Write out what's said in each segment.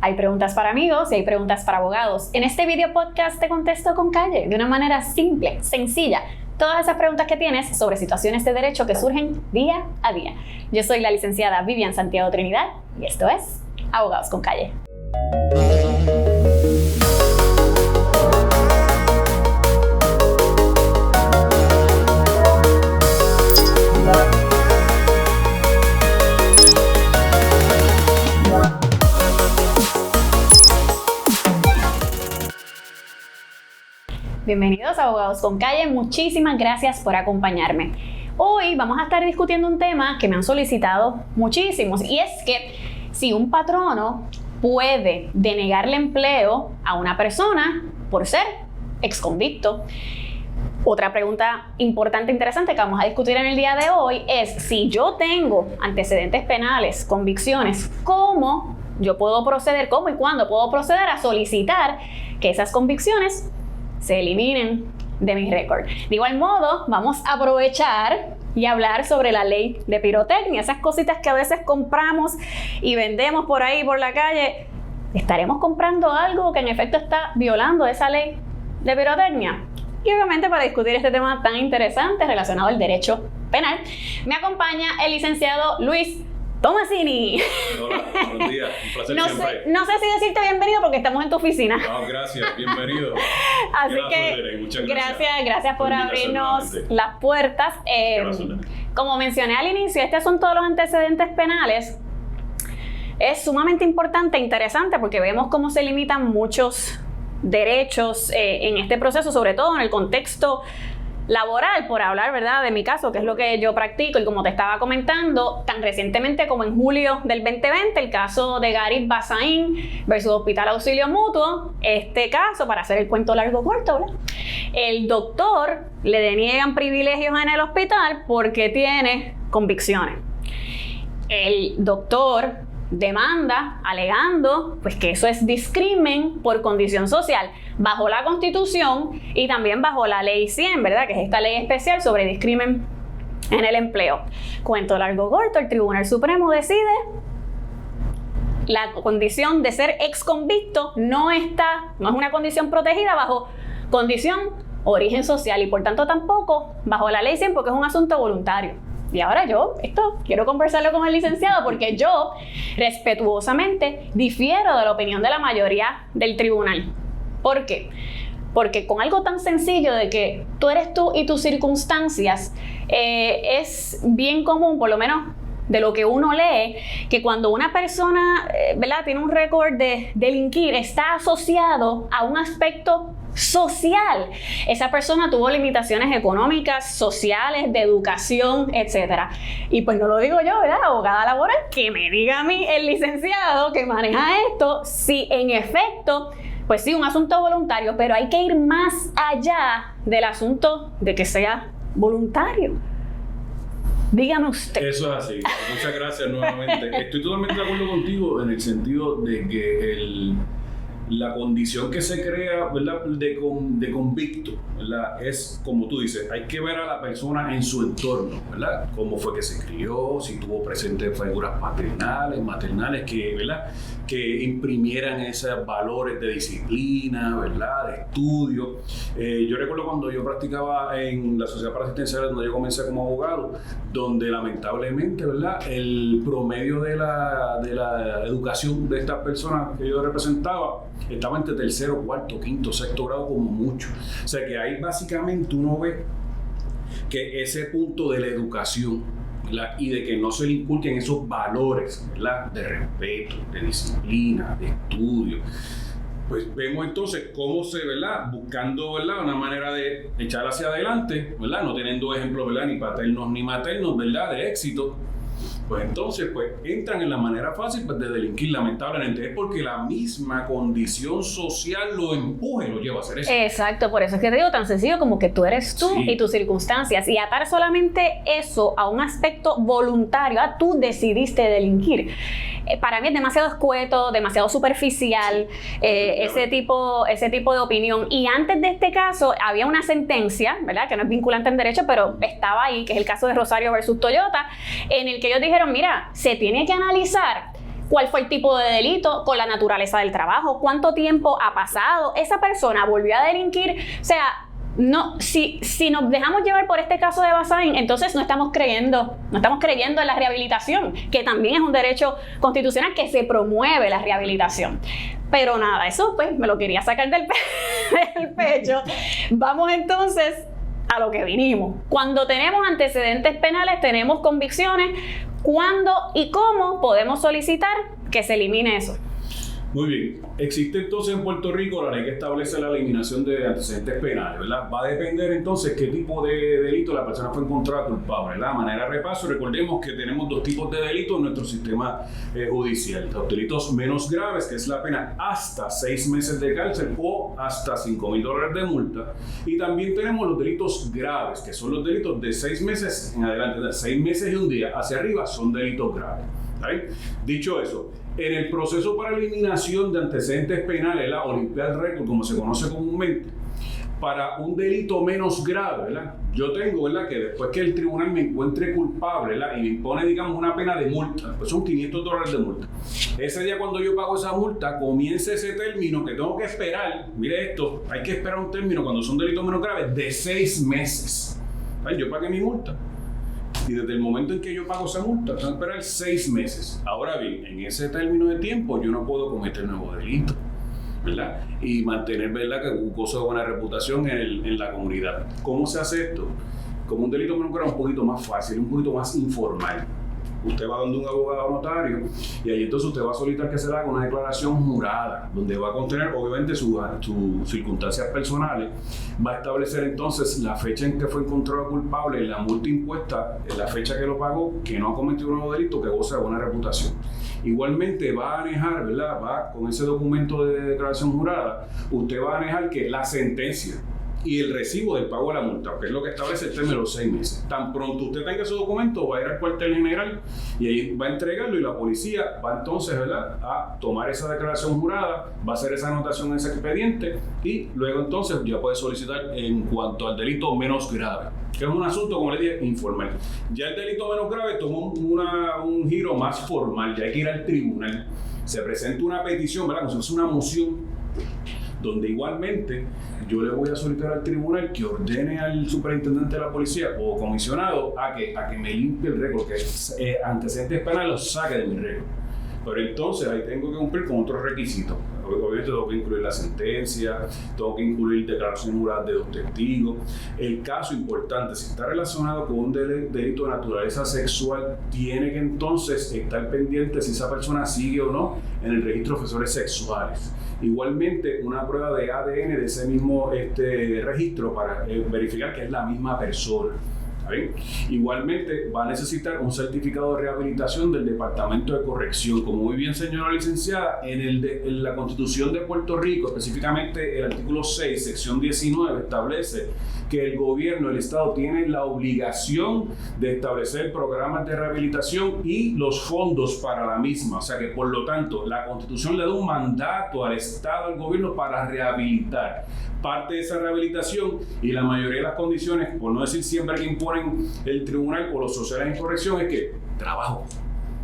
Hay preguntas para amigos y hay preguntas para abogados. En este video podcast te contesto con calle, de una manera simple, sencilla, todas esas preguntas que tienes sobre situaciones de derecho que surgen día a día. Yo soy la licenciada Vivian Santiago Trinidad y esto es Abogados con Calle. Bienvenidos a Abogados con Calle, muchísimas gracias por acompañarme. Hoy vamos a estar discutiendo un tema que me han solicitado muchísimos y es que si un patrono puede denegarle empleo a una persona por ser exconvicto. Otra pregunta importante e interesante que vamos a discutir en el día de hoy es si yo tengo antecedentes penales, convicciones, ¿cómo yo puedo proceder, cómo y cuándo puedo proceder a solicitar que esas convicciones se eliminen de mi récord? De igual modo, vamos a aprovechar y hablar sobre la ley de pirotecnia, esas cositas que a veces compramos y vendemos por ahí, por la calle. ¿Estaremos comprando algo que en efecto está violando esa ley de pirotecnia? Y obviamente para discutir este tema tan interesante relacionado al derecho penal, me acompaña el licenciado Luis Tomasini. Hola, buenos días, un placer siempre. No sé si decirte bienvenido porque estamos en tu oficina. No, gracias, bienvenido. Así que muchas gracias por abrirnos las puertas. Como mencioné al inicio, este asunto de los antecedentes penales es sumamente importante e interesante porque vemos cómo se limitan muchos derechos en este proceso, sobre todo en el contexto laboral, por hablar, ¿verdad?, de mi caso, que es lo que yo practico, y como te estaba comentando, tan recientemente como en julio del 2020, el caso de Garit Basaín versus Hospital Auxilio Mutuo. Este caso, para hacer el cuento largo corto, ¿verdad?, el doctor le deniegan privilegios en el hospital porque tiene convicciones. El doctor demanda alegando pues que eso es discrimen por condición social bajo la Constitución y también bajo la Ley 100, ¿verdad?, que es esta ley especial sobre discrimen en el empleo. Cuento largo corto, el Tribunal Supremo decide la condición de ser exconvicto no es una condición protegida bajo condición origen social y por tanto tampoco bajo la Ley 100 porque es un asunto voluntario. Y ahora quiero conversarlo con el licenciado porque yo respetuosamente difiero de la opinión de la mayoría del tribunal. ¿Por qué? Porque con algo tan sencillo de que tú eres tú y tus circunstancias, es bien común, por lo menos de lo que uno lee, que cuando una persona ¿verdad?, tiene un récord de delinquir, está asociado a un aspecto social. Esa persona tuvo limitaciones económicas, sociales, de educación, etcétera. Y pues no lo digo yo, ¿verdad?, abogada laboral, que me diga a mí el licenciado que maneja esto, si en efecto, pues sí, un asunto voluntario, pero hay que ir más allá del asunto de que sea voluntario. Dígame usted. Eso es así. Muchas gracias nuevamente. Estoy totalmente de acuerdo contigo en el sentido de que la condición que se crea, ¿verdad?, de convicto, ¿verdad?, es como tú dices, hay que ver a la persona en su entorno, ¿verdad?, cómo fue que se crió, si tuvo presentes figuras paternales, maternales que, ¿verdad?, que imprimieran esos valores de disciplina, ¿verdad?, de estudio. Yo recuerdo cuando yo practicaba en la Sociedad para Asistencia, donde yo comencé como abogado, donde lamentablemente, ¿verdad?, el promedio de la educación de estas personas que yo representaba estaba entre tercero, cuarto, quinto, sexto grado como mucho. O sea que ahí básicamente uno ve que ese punto de la educación, ¿verdad?, y de que no se le inculquen esos valores, ¿verdad?, de respeto, de disciplina, de estudio, pues vemos entonces cómo se, ¿verdad?, buscando, ¿verdad?, una manera de echar hacia adelante, ¿verdad?, no teniendo ejemplos, ¿verdad?, ni paternos ni maternos, ¿verdad?, de éxito. Pues entonces entran en la manera fácil de delinquir, lamentablemente. Es porque la misma condición social lo empuja y lo lleva a hacer eso. Exacto, por eso es que te digo tan sencillo como que tú eres tú y tus circunstancias. Y atar solamente eso a un aspecto voluntario, tú decidiste delinquir. Para mí es demasiado escueto, demasiado superficial, ese tipo de opinión. Y antes de este caso había una sentencia, ¿verdad?, que no es vinculante en derecho, pero estaba ahí, que es el caso de Rosario versus Toyota, en el que ellos dijeron, mira, se tiene que analizar cuál fue el tipo de delito, con la naturaleza del trabajo, cuánto tiempo ha pasado, esa persona volvió a delinquir, o sea, no, si nos dejamos llevar por este caso de Bazaine, entonces no estamos creyendo en la rehabilitación, que también es un derecho constitucional que se promueve la rehabilitación. Pero nada, eso pues me lo quería sacar del pecho. Vamos entonces a lo que vinimos. Cuando tenemos antecedentes penales, tenemos convicciones, ¿cuándo y cómo podemos solicitar que se elimine eso? Muy bien. Existe entonces en Puerto Rico la ley que establece la eliminación de antecedentes penales, ¿verdad? Va a depender entonces qué tipo de delito la persona fue encontrada culpable, ¿verdad? De manera de repaso, recordemos que tenemos dos tipos de delitos en nuestro sistema judicial. Los delitos menos graves, que es la pena hasta 6 meses de cárcel o hasta $5,000 de multa. Y también tenemos los delitos graves, que son los delitos de 6 meses en adelante, de 6 meses y un día hacia arriba son delitos graves. ¿Right? Dicho eso, en el proceso para eliminación de antecedentes penales, o limpiar el récord, como se conoce comúnmente, para un delito menos grave, ¿verdad? Yo tengo, ¿verdad?, que después que el tribunal me encuentre culpable, ¿verdad?, y me impone, digamos, una pena de multa, pues son $500 de multa. Ese día cuando yo pago esa multa, comienza ese término que tengo que esperar, mire esto, hay que esperar un término cuando son delitos menos graves de 6 meses. ¿Right? Yo pagué mi multa. Y desde el momento en que yo pago esa multa, tengo que esperar 6 meses. Ahora bien, en ese término de tiempo yo no puedo cometer nuevo delito, ¿verdad? Y mantener, ¿verdad?, que gozo de buena reputación en la comunidad. ¿Cómo se hace esto? Como un delito menos grave, un poquito más fácil, un poquito más informal. Usted va donde un abogado notario y ahí entonces usted va a solicitar que se le haga una declaración jurada, donde va a contener obviamente sus circunstancias personales, va a establecer entonces la fecha en que fue encontrado culpable, la multa impuesta, la fecha que lo pagó, que no ha cometido un nuevo delito, que goza de buena reputación. Igualmente va a anejar, ¿verdad? Va con ese documento de declaración jurada, usted va a anejar que la sentencia y el recibo del pago de la multa, que es lo que establece el término de los 6 meses. Tan pronto usted tenga ese documento, va a ir al cuartel general y ahí va a entregarlo y la policía va entonces, ¿verdad?, a tomar esa declaración jurada, va a hacer esa anotación en ese expediente y luego entonces ya puede solicitar en cuanto al delito menos grave, que es un asunto, como le dije, informal. Ya el delito menos grave tomó un giro más formal, ya hay que ir al tribunal, se presenta una petición, ¿verdad?, como si fuese una moción, donde igualmente yo le voy a solicitar al tribunal que ordene al superintendente de la policía o comisionado a que me limpie el récord, que antecedentes penales los saque de mi récord. Pero entonces ahí tengo que cumplir con otros requisitos. Obviamente tengo que incluir la sentencia, tengo que incluir declaración jurada de 2 testigos. El caso importante, si está relacionado con un delito de naturaleza sexual, tiene que entonces estar pendiente si esa persona sigue o no en el registro de ofensores sexuales. Igualmente, una prueba de ADN de ese mismo registro para verificar que es la misma persona. ¿Bien? Igualmente va a necesitar un certificado de rehabilitación del Departamento de Corrección. Como muy bien señora licenciada, en la Constitución de Puerto Rico, específicamente el artículo 6, sección 19, establece que el gobierno, el Estado, tiene la obligación de establecer programas de rehabilitación y los fondos para la misma. O sea que, por lo tanto, la Constitución le da un mandato al Estado, al gobierno, para rehabilitar. Parte de esa rehabilitación y la mayoría de las condiciones, por no decir siempre que imponen el tribunal o los sociales en corrección, es que trabajo,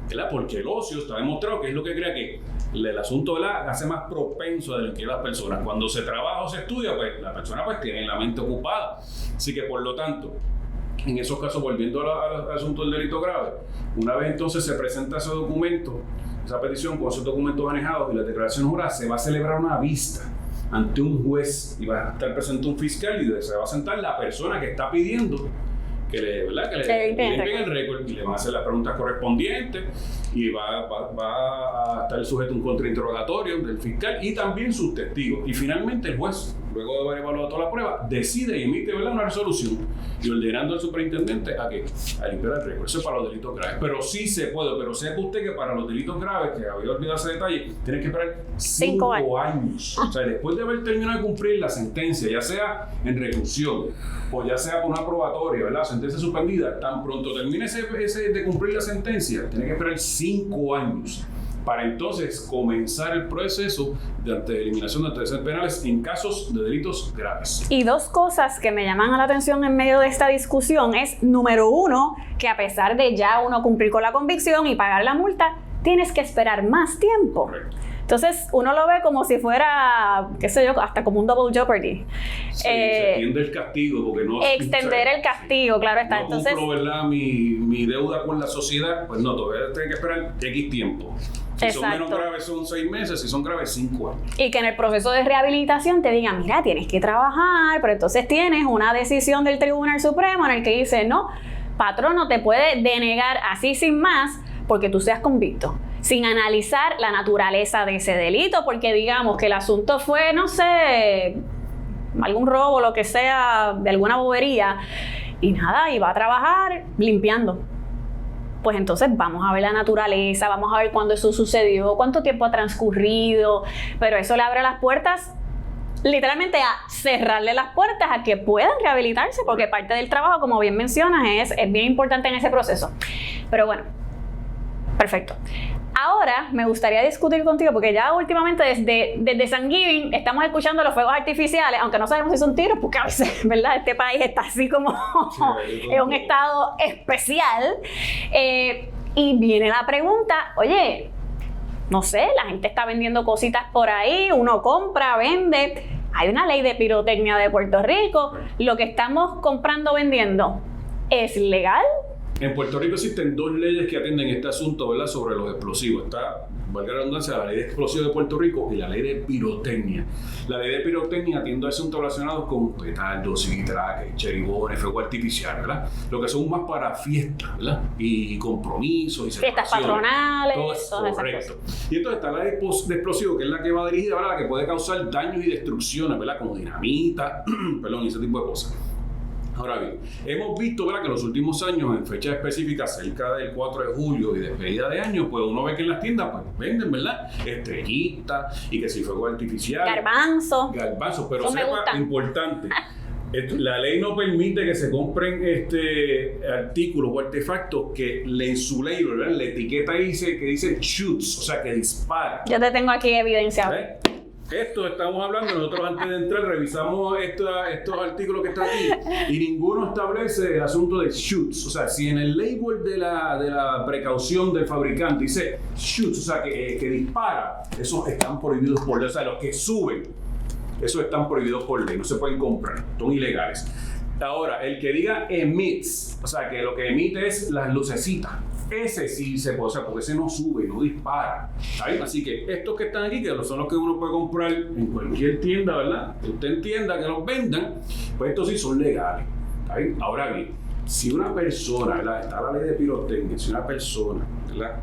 ¿verdad? Porque el ocio está demostrado que es lo que crea que el asunto, ¿verdad?, hace más propenso a delinquir a las personas. Cuando se trabaja o se estudia, pues la persona pues tiene la mente ocupada. Así que, por lo tanto, en esos casos, volviendo al asunto del delito grave, una vez entonces se presenta ese documento, esa petición con esos documentos manejados y la declaración jurada, se va a celebrar una vista ante un juez y va a estar presente un fiscal y se va a sentar la persona que está pidiendo que le limpien el récord y le van a hacer las preguntas correspondientes y va a estar sujeto a un contrainterrogatorio del fiscal y también sus testigos. Y finalmente el juez, luego de haber evaluado toda la prueba, decide y emite, ¿verdad?, una resolución y ordenando al superintendente a limpiar el récord. Eso es para los delitos graves. Pero sí se puede, pero sepa usted que para los delitos graves, que había olvidado ese detalle, tiene que esperar 5 años. O sea, después de haber terminado de cumplir la sentencia, ya sea en reclusión o ya sea por una probatoria, ¿verdad?, sentencia suspendida, tan pronto termine ese de cumplir la sentencia, tiene que esperar 5 años para entonces comenzar el proceso de eliminación de antecedentes penales en casos de delitos graves. Y 2 cosas que me llaman la atención en medio de esta discusión es, número 1, que a pesar de ya uno cumplir con la convicción y pagar la multa, tienes que esperar más tiempo. Correcto. Entonces, uno lo ve como si fuera, qué sé yo, hasta como un double jeopardy. Se extiende el castigo porque no... Extender el castigo, claro está. No Entonces, cumplo, ¿verdad? Mi deuda con la sociedad, pues no, todavía tengo que esperar X tiempo. Si son menos graves son 6 meses, si son graves 5 años. Y que en el proceso de rehabilitación te digan, mira, tienes que trabajar, pero entonces tienes una decisión del Tribunal Supremo en el que dice, no, patrón no te puede denegar así sin más porque tú seas convicto, sin analizar la naturaleza de ese delito, porque digamos que el asunto fue, no sé, algún robo, lo que sea, de alguna bobería, y nada, y va a trabajar limpiando. Pues entonces vamos a ver la naturaleza, vamos a ver cuándo eso sucedió, cuánto tiempo ha transcurrido, pero eso le abre las puertas, literalmente a cerrarle las puertas a que puedan rehabilitarse, porque parte del trabajo, como bien mencionas, es bien importante en ese proceso. Pero bueno, perfecto. Ahora me gustaría discutir contigo, porque ya últimamente desde Thanksgiving estamos escuchando los fuegos artificiales, aunque no sabemos si son tiros, porque a veces, ¿verdad? Este país está así como en un estado especial. Y viene la pregunta, oye, no sé, la gente está vendiendo cositas por ahí, uno compra, vende. Hay una ley de pirotecnia de Puerto Rico. Lo que estamos comprando, vendiendo, ¿es legal? En Puerto Rico existen 2 leyes que atienden este asunto, ¿verdad? Sobre los explosivos. Está, valga la redundancia, la ley de explosivos de Puerto Rico y la ley de pirotecnia. La ley de pirotecnia atiende a asuntos relacionados con petardos, citraques, cheribones, fuego artificial, ¿verdad? Lo que son más para fiestas, ¿verdad? Y compromisos y fiestas patronales, todo es todas correcto. esas cosas. Y entonces está la de explosivos, que es la que va dirigida, ¿verdad? La que puede causar daños y destrucciones, ¿verdad? Como dinamita, perdón, y ese tipo de cosas. Ahora bien, hemos visto, ¿verdad?, que en los últimos años, en fechas específicas, cerca del 4 de julio y despedida de año, pues uno ve que en las tiendas pues, venden, ¿verdad?, estrellitas y que si fuego artificial. Garbanzos, pero eso sepa, importante, la ley no permite que se compren artículos o artefactos que en su label, ¿verdad?, la etiqueta dice que dice shoots, o sea, que dispara. yo te tengo aquí evidenciado. ¿Ves? Esto estamos hablando, nosotros antes de entrar revisamos estos artículos que están aquí y ninguno establece el asunto de shoots. O sea, si en el label de la precaución del fabricante dice shoots, o sea, que dispara, esos están prohibidos por ley. O sea, los que suben, esos están prohibidos por ley, no se pueden comprar, son ilegales. Ahora, el que diga emits, o sea, que lo que emite es las lucecitas. Ese sí se puede, o sea, porque ese no sube, no dispara. ¿Sabes? Así que estos que están aquí, que son los que uno puede comprar en cualquier tienda, ¿verdad? Que usted entienda que los vendan, pues estos sí son legales. ¿Sabes? Ahora bien, si una persona, ¿verdad? Está la ley de pirotecnia, si una persona, ¿verdad?,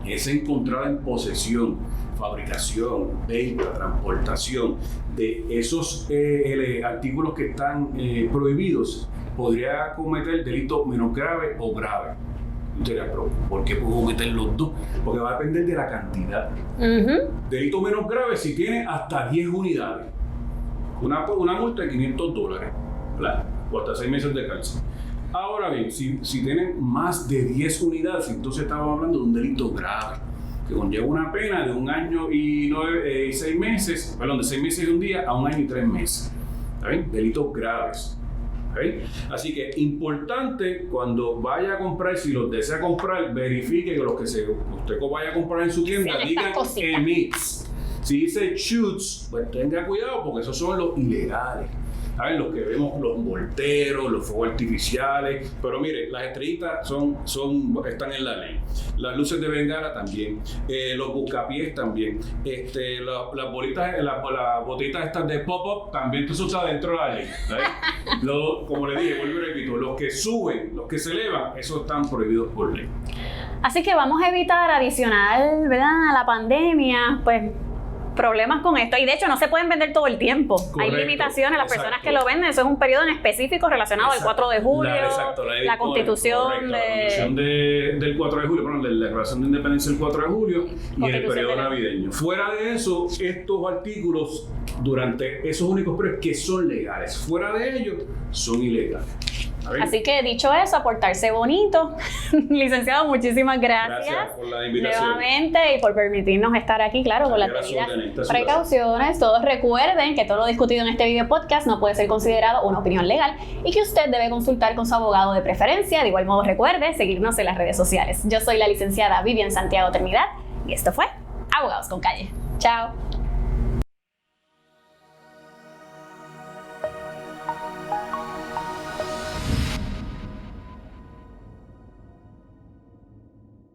es encontrada en posesión, fabricación, venta, transportación de esos artículos que están prohibidos, podría cometer delito menos grave o grave. Pero ¿por qué puedo meter los dos? Porque va a depender de la cantidad. Delito menos grave si tiene hasta 10 unidades. Una multa de $500, ¿verdad? O hasta 6 meses de cárcel. Ahora bien, si tienen más de 10 unidades, entonces estamos hablando de un delito grave, que conlleva una pena de 1 año y 6 meses, perdón, de 6 meses y 1 día a 1 año y 3 meses. ¿Está bien? Delitos graves. ¿Okay? Así que importante cuando vaya a comprar, si los desea comprar, verifique que los que usted vaya a comprar en su tienda digan emits. Si dice shoots, pues tenga cuidado porque esos son los ilegales. ¿Saben? Los que vemos, los volteros, los fuegos artificiales. Pero mire, las estrellitas están en la ley. Las luces de bengala también. Los buscapiés también. Las bolitas, las botitas estas de pop-up también. Eso está dentro de la ley. Como le dije, vuelvo y repito, los que suben, los que se elevan, esos están prohibidos por ley. Así que vamos a evitar adicional, ¿verdad?, a la pandemia, pues problemas con esto. Y de hecho no se pueden vender todo el tiempo. Correcto, hay limitaciones. Las personas que lo venden, eso es un periodo en específico relacionado al 4 de julio, la constitución del 4 de julio, perdón, de la Declaración de Independencia del 4 de julio y el periodo navideño. Fuera de eso, estos artículos durante esos únicos periodos que son legales, fuera de ellos son ilegales. Así que dicho eso, aportarse bonito. Licenciado, muchísimas gracias. Gracias por la invitación. Nuevamente y por permitirnos estar aquí, claro, con las debidas precauciones. Todos recuerden que todo lo discutido en este video podcast no puede ser considerado una opinión legal y que usted debe consultar con su abogado de preferencia. De igual modo, recuerde seguirnos en las redes sociales. Yo soy la licenciada Vivian Santiago Trinidad y esto fue Abogados con Calle. Chao.